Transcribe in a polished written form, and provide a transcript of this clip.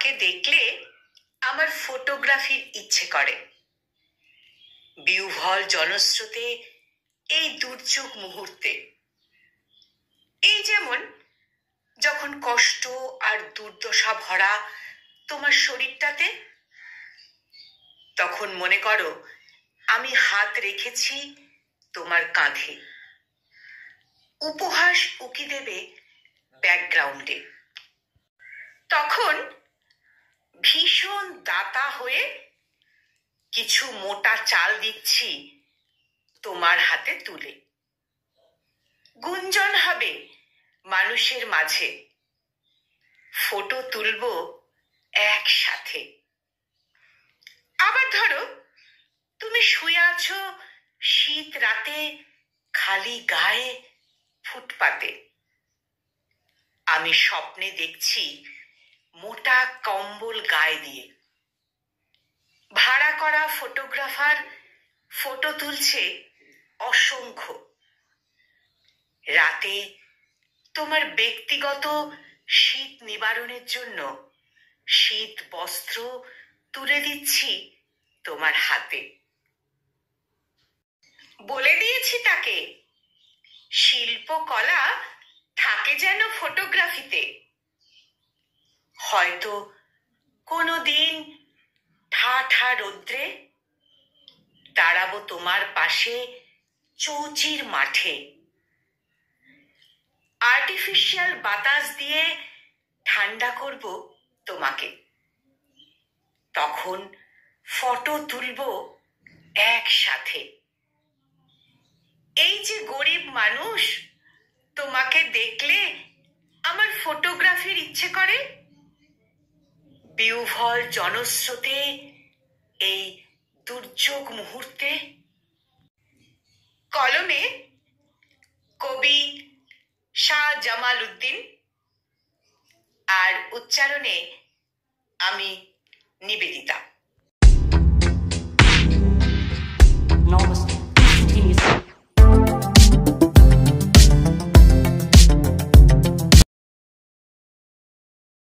তোমাকে দেখলে আমার ফটোগ্রাফির ইচ্ছে করে। বিহ্বল জনস্রোতে এই দুর্যোগ মুহূর্তে, এই যেমন যখন কষ্ট আর দুর্দশা ভরা তোমার শরীরটাতে, তখন মনে করো আমি হাত রেখেছি তোমার কাঁধে, উপহাস উকি দেবে ব্যাকগ্রাউন্ডে। তখন ভীষণ দাতা হয়ে কিছু মোটা চাল দিচ্ছি তোমার হাতে তুলে। গুঞ্জন হবে মানুষের মাঝে, ফটো তুলবো একসাথে। আবার ধরো তুমি শুয়ে আছো শীত রাতে খালি গায়ে ফুটপাতে, আমি স্বপ্নে দেখছি মোটা কম্বল গায়ে দিয়ে। ভাড়া করা ফটোগ্রাফার ফটো তুলছে অসংখ্য। রাতে তোমার ব্যক্তিগত শীত নিবারণের জন্য শীত বস্ত্র তুলে দিচ্ছি তোমার হাতে। বলে দিয়েছি তাকে শিল্পকলা থাকে যেন ফটোগ্রাফিতে। হয়তো কোনো দিন ঠা ঠা রৌদ্রে দাঁড়াবো তোমার পাশে চৌচির মাঠে, আর্টিফিশিয়াল বাতাস দিয়ে ঠান্ডা করব তোমাকে। তখন ফটো তুলবো একসাথে। এই যে গরিব মানুষ, তোমাকে দেখলে আমার ফটোগ্রাফির ইচ্ছে করে। বিহ্বল জনস্রোতে এই দুর্যোগ মুহূর্তে। কলমে কবি শাহ জামাল উদ্দিন, আর উচ্চারণে আমি নিবেদিতা।